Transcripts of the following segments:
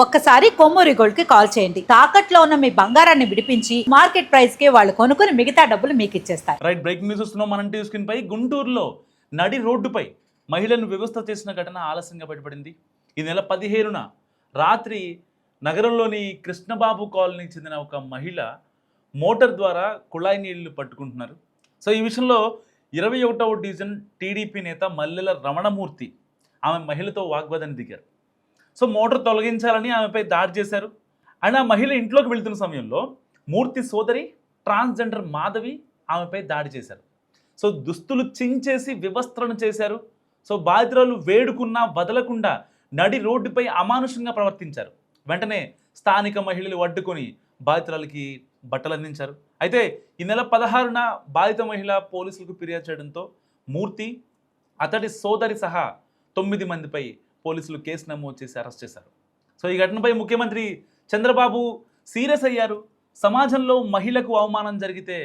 ఒక్కసారి కొమ్మూరి గోల్డ్ కి కాల్ చేయండి. తాకట్లో ఉన్న మీ బంగారాన్ని విడిపించి మార్కెట్ ప్రైస్ కి వాళ్ళు కొనుక్కుని మిగతా డబ్బులు మీకు ఇచ్చేస్తారు. రైట్, బ్రేకింగ్ న్యూస్ వస్తున్నాం. మనం టీవీ స్క్రీన్ పై గుంటూరులో నడి రోడ్డుపై మహిళలను వ్యవస్థ చేసిన ఘటన ఆలస్యంగా బయటపడింది. ఈ నెల 17న రాత్రి నగరంలోని కృష్ణబాబు కాలనీకి చెందిన ఒక మహిళ మోటార్ ద్వారా కుళాయి నీళ్లు పట్టుకుంటున్నారు. సో ఈ విషయంలో 21వ డివిజన్ టీడీపీ నేత మల్లెల రమణమూర్తి ఆమె మహిళతో వాగ్వాదాన్ని దిగారు. సో మోటార్ తొలగించాలని ఆమెపై దాడి చేశారు. అండ్ ఆ మహిళ ఇంట్లోకి వెళ్తున్న సమయంలో మూర్తి సోదరి ట్రాన్స్జెండర్ మాధవి ఆమెపై దాడి చేశారు. సో దుస్తులు చించేసి వివస్త్రను చేశారు. సో బాధితురాలు వేడుకున్నా వదలకుండా నడి రోడ్డుపై అమానుషంగా ప్రవర్తించారు. వెంటనే స్థానిక మహిళలు అడ్డుకొని బాధితురాలకి బట్టలు అందించారు. అయితే ఈ నెల 16న బాధిత మహిళ పోలీసులకు ఫిర్యాదు చేయడంతో మూర్తి అతడి సోదరి సహా 9 మందిపై పోలీసులు కేసు నమోదు చేసి అరెస్ట్ చేశారు. సో ఈ ఘటనపై ముఖ్యమంత్రి చంద్రబాబు సీరియస్ అయ్యారు. సమాజంలో మహిళకు అవమానం జరిగితే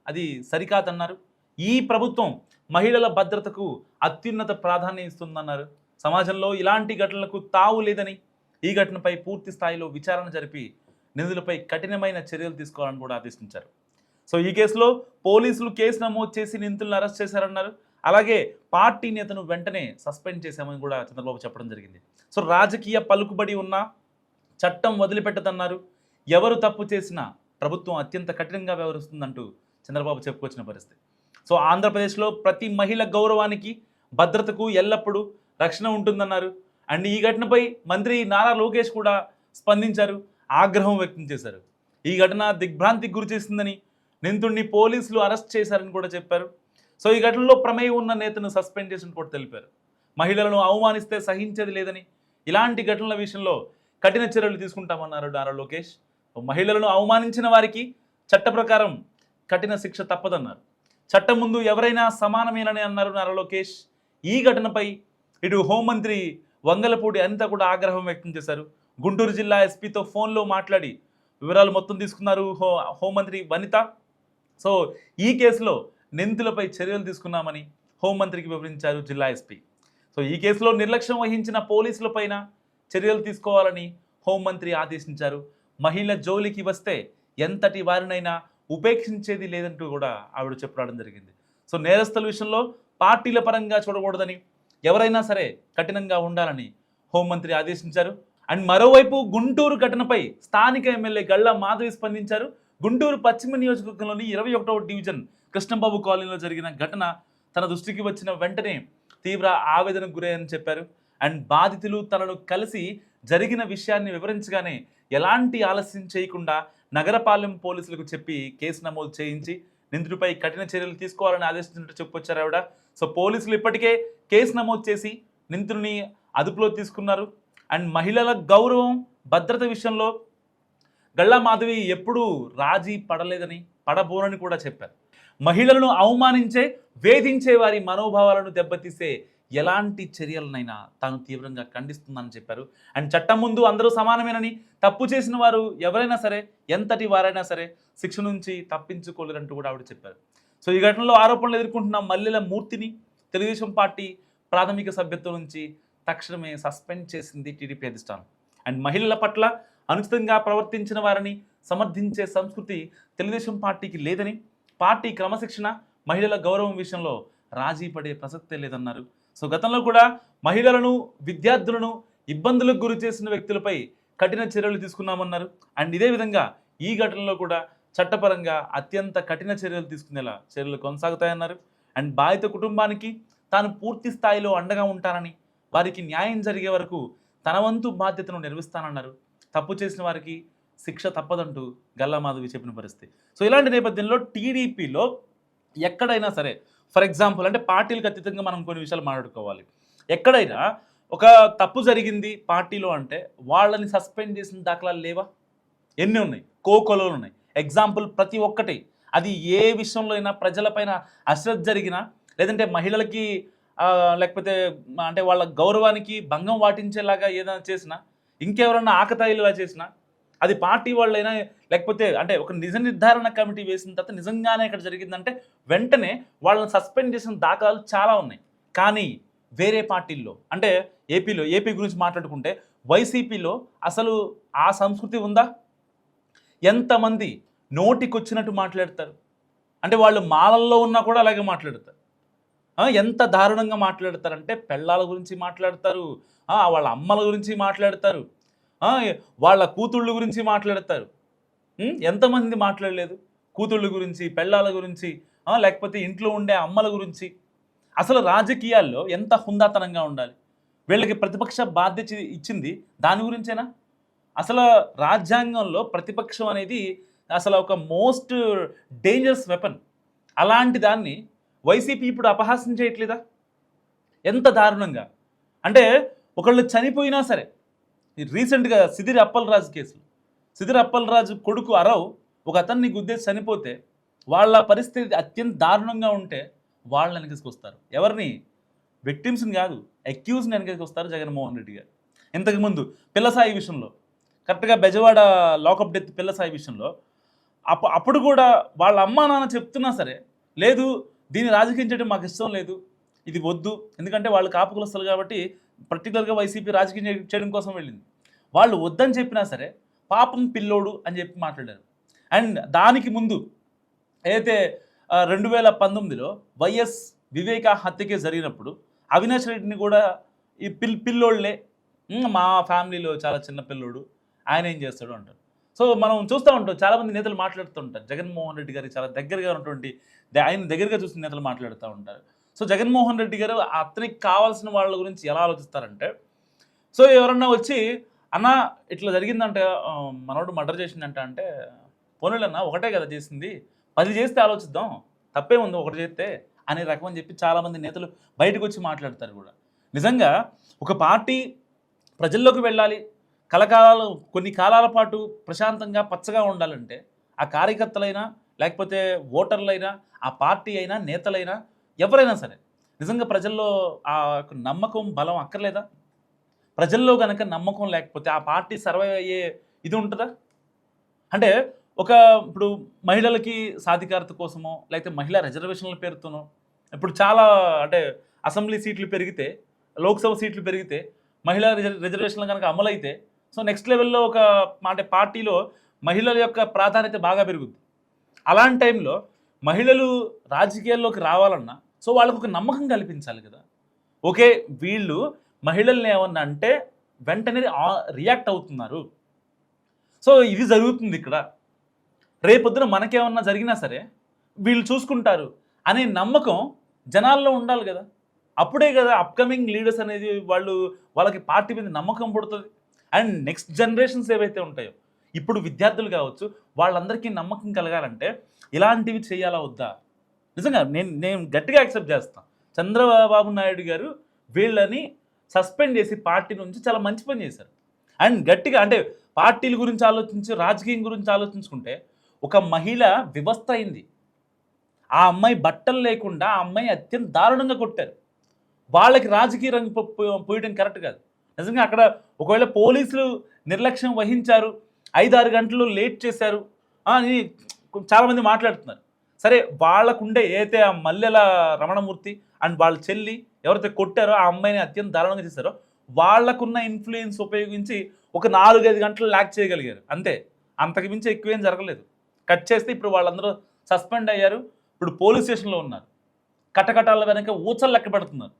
అది సరికాదన్నారు. ఈ ప్రభుత్వం మహిళల భద్రతకు అత్యున్నత ప్రాధాన్యం ఇస్తుందన్నారు. సమాజంలో ఇలాంటి ఘటనలకు తావు లేదని, ఈ ఘటనపై పూర్తి స్థాయిలో విచారణ జరిపి నిందితులపై కఠినమైన చర్యలు తీసుకోవాలని కూడా ఆదేశించారు. సో ఈ కేసులో పోలీసులు కేసు నమోదు చేసి నిందితులను అరెస్ట్ చేశారన్నారు. అలాగే పార్టీ నేతను వెంటనే సస్పెండ్ చేశామని కూడా చంద్రబాబు చెప్పడం జరిగింది. సో రాజకీయ పలుకుబడి ఉన్నా చట్టం వదిలిపెట్టదన్నారు. ఎవరు తప్పు చేసినా ప్రభుత్వం అత్యంత కఠినంగా వ్యవహరిస్తుందంటూ చంద్రబాబు చెప్పుకొచ్చిన పరిస్థితి. సో ఆంధ్రప్రదేశ్లో ప్రతి మహిళ గౌరవానికి, భద్రతకు ఎల్లప్పుడూ రక్షణ ఉంటుందన్నారు. అండ్ ఈ ఘటనపై మంత్రి నారా లోకేష్ కూడా స్పందించారు, ఆగ్రహం వ్యక్తం చేశారు. ఈ ఘటన దిగ్భ్రాంతికి గురి చేసిందని, నిందితుడిని పోలీసులు అరెస్ట్ చేశారని కూడా చెప్పారు. సో ఈ ఘటనలో ప్రమేయం ఉన్న నేతను సస్పెండ్ చేసినట్టు కూడా తెలిపారు. మహిళలను అవమానిస్తే సహించేది లేదని, ఇలాంటి ఘటనల విషయంలో కఠిన చర్యలు తీసుకుంటామన్నారు నారా లోకేష్. మహిళలను అవమానించిన వారికి చట్ట ప్రకారం కఠిన శిక్ష తప్పదన్నారు. చట్టం ముందు ఎవరైనా సమానమేనని అన్నారు నారా లోకేష్. ఈ ఘటనపై ఇటు హోంమంత్రి వంగలపూడి అనిత కూడా ఆగ్రహం వ్యక్తం చేశారు. గుంటూరు జిల్లా ఎస్పీతో ఫోన్లో మాట్లాడి వివరాలు మొత్తం తీసుకున్నారు హోంమంత్రి వనిత. సో ఈ కేసులో నిందితులపై చర్యలు తీసుకున్నామని హోంమంత్రికి వివరించారు జిల్లా ఎస్పీ. సో ఈ కేసులో నిర్లక్ష్యం వహించిన పోలీసులపైన చర్యలు తీసుకోవాలని హోంమంత్రి ఆదేశించారు. మహిళ జోలికి వస్తే ఎంతటి వారినైనా ఉపేక్షించేది లేదంటూ కూడా ఆవిడ చెప్పడం జరిగింది. సో నేరస్తుల విషయంలో పార్టీల పరంగా చూడకూడదని, ఎవరైనా సరే కఠినంగా ఉండాలని హోంమంత్రి ఆదేశించారు. అండ్ మరోవైపు గుంటూరు ఘటనపై స్థానిక ఎమ్మెల్యే గళ్ళ మాధవి స్పందించారు. గుంటూరు పశ్చిమ నియోజకవర్గంలోని 21వ డివిజన్ కృష్ణబాబు కాలనీలో జరిగిన ఘటన తన దృష్టికి వచ్చిన వెంటనే తీవ్ర ఆవేదనకు గురయ్యని చెప్పారు. అండ్ బాధితులు తనను కలిసి జరిగిన విషయాన్ని వివరించగానే ఎలాంటి ఆలస్యం చేయకుండా నగరపాలెం పోలీసులకు చెప్పి కేసు నమోదు చేయించి నిందితుడిపై కఠిన చర్యలు తీసుకోవాలని ఆదేశించినట్టు చెప్పుకొచ్చారు ఆవిడ. సో పోలీసులు ఇప్పటికే కేసు నమోదు చేసి నిందితుడిని అదుపులో తీసుకున్నారు. అండ్ మహిళల గౌరవం, భద్రత విషయంలో గళ్ళా మాధవి ఎప్పుడూ రాజీ పడలేదని, పడబోనని కూడా చెప్పారు. మహిళలను అవమానించే, వేధించే వారి మనోభావాలను దెబ్బతీసే ఎలాంటి చర్యలనైనా తాను తీవ్రంగా ఖండిస్తుందని చెప్పారు. అండ్ చట్టం ముందు అందరూ సమానమేనని, తప్పు చేసిన వారు ఎవరైనా సరే, ఎంతటి వారైనా సరే శిక్ష నుంచి తప్పించుకోలేరంటూ కూడా ఆవిడ చెప్పారు. సో ఈ ఘటనలో ఆరోపణలు ఎదుర్కొంటున్న మల్లెల మూర్తిని తెలుగుదేశం పార్టీ ప్రాథమిక సభ్యత్వం నుంచి తక్షణమే సస్పెండ్ చేసింది టీడీపీ అధిష్టానం. అండ్ మహిళల పట్ల అనుచితంగా ప్రవర్తించిన వారిని సమర్థించే సంస్కృతి తెలుగుదేశం పార్టీకి లేదని, పార్టీ క్రమశిక్షణ, మహిళల గౌరవం విషయంలో రాజీ పడే ప్రసక్తే లేదన్నారు. సో గతంలో కూడా మహిళలను, విద్యార్థులను ఇబ్బందులకు గురి చేసిన వ్యక్తులపై కఠిన చర్యలు తీసుకున్నామన్నారు. అండ్ ఇదే విధంగా ఈ ఘటనలో కూడా చట్టపరంగా అత్యంత కఠిన చర్యలు తీసుకునేలా చర్యలు కొనసాగుతాయన్నారు. అండ్ బాధిత కుటుంబానికి తాను పూర్తి స్థాయిలో అండగా ఉంటానని, వారికి న్యాయం జరిగే వరకు తన వంతు బాధ్యతను నిర్వహిస్తానన్నారు. తప్పు చేసిన వారికి శిక్ష తప్పదంటూ గల్లా మాధవి చెప్పిన పరిస్థితి. సో ఇలాంటి నేపథ్యంలో టీడీపీలో ఎక్కడైనా సరే, ఫర్ ఎగ్జాంపుల్ అంటే పార్టీలకు అతీతంగా మనం కొన్ని విషయాలు మాట్లాడుకోవాలి. ఎక్కడైనా ఒక తప్పు జరిగింది పార్టీలో అంటే వాళ్ళని సస్పెండ్ చేసిన దాఖలాలు లేవా? ఎన్ని ఉన్నాయి? కోకొలలు ఉన్నాయి. ఎగ్జాంపుల్ ప్రతి ఒక్కటి, అది ఏ విషయంలో అయినా, ప్రజలపైన అశ్రద్ధ జరిగినా, లేదంటే మహిళలకి లేకపోతే అంటే వాళ్ళ గౌరవానికి భంగం వాటించేలాగా ఏదైనా చేసినా, ఇంకెవరన్నా ఆకతాయిలుగా చేసినా, అది పార్టీ వాళ్ళైనా లేకపోతే అంటే ఒక నిజ నిర్ధారణ కమిటీ వేసిన తర్వాత నిజంగానే ఇక్కడ జరిగిందంటే వెంటనే వాళ్ళని సస్పెండ్ చేసిన దాఖలాలు చాలా ఉన్నాయి. కానీ వేరే పార్టీల్లో అంటే ఏపీ గురించి మాట్లాడుకుంటే వైసీపీలో అసలు ఆ సంస్కృతి ఉందా? ఎంతమంది నోటికొచ్చినట్టు మాట్లాడతారు, అంటే వాళ్ళు మాలల్లో ఉన్నా కూడా అలాగే మాట్లాడతారు. ఎంత దారుణంగా మాట్లాడతారంటే పెళ్ళాల గురించి మాట్లాడతారు, వాళ్ళ అమ్మల గురించి మాట్లాడతారు, ఆ, వాళ్ళ కూతుళ్ళ గురించి మాట్లాడతారు. ఎంతమంది మాట్లాడలేదు కూతుళ్ళ గురించి, పెళ్ళాల గురించి, లేకపోతే ఇంట్లో ఉండే అమ్మల గురించి. అసలు రాజకీయాల్లో ఎంత హుందాతనంగా ఉండాలి, వీళ్ళకి ప్రతిపక్ష బాధ్యత ఇచ్చింది దాని గురించేనా? అసలు రాజ్యాంగంలో ప్రతిపక్షం అనేది అసలు ఒక మోస్ట్ డేంజరస్ వెపన్. అలాంటి దాన్ని వైసీపీ ఇప్పుడు అపహాస్యం చేయట్లేదా? ఎంత దారుణంగా అంటే, ఒకళ్ళు చనిపోయినా సరే, రీసెంట్గా సిదిరి అప్పలరాజు కేసులో సిదిరి అప్పలరాజు కొడుకు అరవ్ ఒక అతన్ని గుద్దేసి చనిపోతే వాళ్ళ పరిస్థితి అత్యంత దారుణంగా ఉంటే వాళ్ళని వెనకేసుకొస్తారు. ఎవరిని? విక్టిమ్స్ని కాదు, అక్యూజ్ని వెనకేసుకొస్తారు జగన్మోహన్ రెడ్డి గారు. ఇంతకుముందు పిల్లసాయి విషయంలో, కరెక్ట్గా బెజవాడ లాకప్ డెత్ పిల్లసాయి విషయంలో అప్పుడు కూడా వాళ్ళ అమ్మా నాన్న చెప్తున్నా సరే, లేదు దీన్ని రాజకీయం చేయడం మాకు ఇష్టం లేదు, ఇది వద్దు, ఎందుకంటే వాళ్ళు కాపు కులస్తులు కాబట్టి పర్టికులర్గా వైసీపీ రాజకీయం చేయడం కోసం వెళ్ళింది. వాళ్ళు వద్దని చెప్పినా సరే పాపం పిల్లోడు అని చెప్పి మాట్లాడారు. అండ్ దానికి ముందు ఏదైతే 2019లో వైఎస్ వివేక హత్యకే జరిగినప్పుడు అవినాష్ రెడ్డిని కూడా ఈ పిల్లోళ్ళే, మా ఫ్యామిలీలో చాలా చిన్న పిల్లోడు, ఆయన ఏం చేస్తాడు అంటారు. సో మనం చూస్తూ ఉంటాం, చాలామంది నేతలు మాట్లాడుతూ ఉంటారు, జగన్మోహన్ రెడ్డి గారికి చాలా దగ్గరగా ఉన్నటువంటి, ఆయన దగ్గరగా చూసిన నేతలు మాట్లాడుతూ ఉంటారు. సో జగన్మోహన్ రెడ్డి గారు అతనికి కావాల్సిన వాళ్ళ గురించి ఎలా ఆలోచిస్తారంటే, సో ఎవరన్నా వచ్చి అన్న ఇట్లా జరిగిందంటే, మనోడు మర్డర్ చేసిందంట అంటే, పోనీళ్ళన్నా ఒకటే కదా చేసింది, 10 చేస్తే ఆలోచిద్దాం, తప్పే ఉంది ఒకటి చేస్తే అనే రకం అని చెప్పి చాలామంది నేతలు బయటకు వచ్చి మాట్లాడతారు కూడా. నిజంగా ఒక పార్టీ ప్రజల్లోకి వెళ్ళాలి, కొన్ని కాలాల పాటు ప్రశాంతంగా పచ్చగా ఉండాలంటే ఆ కార్యకర్తలైనా, లేకపోతే ఓటర్లైనా, ఆ పార్టీ అయినా, నేతలైనా, ఎవరైనా సరే నిజంగా ప్రజల్లో ఆ నమ్మకం, బలం అక్కర్లేదా? ప్రజల్లో కనుక నమ్మకం లేకపోతే ఆ పార్టీ సర్వైవ్ అయ్యే ఇది ఉంటుందా? అంటే ఇప్పుడు మహిళలకి సాధికారత కోసమో, లేకపోతే మహిళా రిజర్వేషన్ల పేరుతోనో, ఇప్పుడు చాలా అంటే అసెంబ్లీ సీట్లు పెరిగితే, లోక్సభ సీట్లు పెరిగితే, మహిళా రిజర్వేషన్లు కనుక అమలైతే, సో నెక్స్ట్ లెవెల్లో అంటే పార్టీలో మహిళల యొక్క ప్రాధాన్యత బాగా పెరుగుద్ది. అలాంటి టైంలో మహిళలు రాజకీయాల్లోకి రావాలన్నా సో వాళ్ళకు ఒక నమ్మకం కల్పించాలి కదా. ఓకే, వీళ్ళు మహిళల్ని ఏమన్నా అంటే వెంటనే రియాక్ట్ అవుతున్నారు, సో ఇది జరుగుతుంది ఇక్కడ, రేపొద్దున మనకేమన్నా జరిగినా సరే వీళ్ళు చూసుకుంటారు అనే నమ్మకం జనాల్లో ఉండాలి కదా. అప్పుడే కదా అప్కమింగ్ లీడర్స్ అనేది వాళ్ళకి పార్టీ మీద నమ్మకం పుడుతుంది. అండ్ నెక్స్ట్ జనరేషన్స్ ఏవైతే ఉంటాయో, ఇప్పుడు విద్యార్థులు కావచ్చు, వాళ్ళందరికీ నమ్మకం కలగాలంటే ఇలాంటివి చేయాలా వద్దా? నిజంగా నేను గట్టిగా యాక్సెప్ట్ చేస్తాను. చంద్రబాబు నాయుడు గారు వీళ్ళని సస్పెండ్ చేసి పార్టీ నుంచి చాలా మంచి పని చేశారు. అండ్ గట్టిగా అంటే పార్టీల గురించి ఆలోచించి, రాజకీయం గురించి ఆలోచించుకుంటే, ఒక మహిళ వివస్థ అయింది, ఆ అమ్మాయి బట్టలు లేకుండా ఆ అమ్మాయి అత్యంత దారుణంగా కొట్టారు. వాళ్ళకి రాజకీయ రంగు పోయడం కరెక్ట్ కాదు. నిజంగా అక్కడ ఒకవేళ పోలీసులు నిర్లక్ష్యం వహించారు, 5-6 గంటలు లేట్ చేశారు అని చాలామంది మాట్లాడుతున్నారు. సరే, వాళ్ళకుండే ఏదైతే ఆ మల్లెల రమణమూర్తి అండ్ వాళ్ళ చెల్లి ఎవరైతే కొట్టారో ఆ అమ్మాయిని అత్యంత దారుణంగా చేశారో, వాళ్ళకున్న ఇన్ఫ్లుయెన్స్ ఉపయోగించి ఒక 4-5 గంటలు లాక్ చేయగలిగారు అంతే. అంతకు మించి ఎక్కువేం జరగలేదు. కట్ చేస్తే ఇప్పుడు వాళ్ళందరూ సస్పెండ్ అయ్యారు, ఇప్పుడు పోలీస్ స్టేషన్లో ఉన్నారు, కటకటాల వెనక ఊచలు లెక్క పెడుతున్నారు.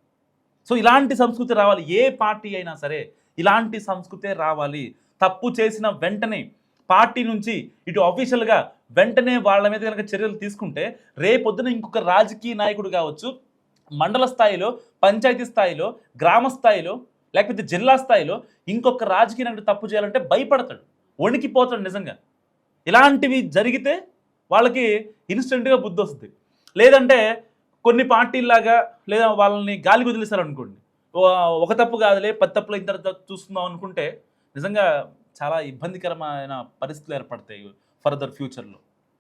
సో ఇలాంటి సంస్కృతి రావాలి, ఏ పార్టీ అయినా సరే ఇలాంటి సంస్కృతే రావాలి. తప్పు చేసిన వెంటనే పార్టీ నుంచి ఇటు అఫీషియల్గా వెంటనే వాళ్ళ మీద కనుక చర్యలు తీసుకుంటే, రేపొద్దున ఇంకొక రాజకీయ నాయకుడు కావచ్చు, మండల స్థాయిలో, పంచాయతీ స్థాయిలో, గ్రామ స్థాయిలో, లేకపోతే జిల్లా స్థాయిలో ఇంకొక రాజకీయ నాయకుడు తప్పు చేయాలంటే భయపడతాడు, వణికిపోతాడు. నిజంగా ఇలాంటివి జరిగితే వాళ్ళకి ఇన్స్టెంట్గా బుద్ధి వస్తుంది. లేదంటే కొన్ని పార్టీల్లాగా, లేదా వాళ్ళని గాలి వదిలేశారు అనుకోండి, ఒక తప్పు కాదులే 10 తప్పులు అయిన తర్వాత చూస్తున్నాం అనుకుంటే నిజంగా చాలా ఇబ్బందికరమైన పరిస్థితులు ఏర్పడతాయి ఫర్దర్ ఫ్యూచర్లో.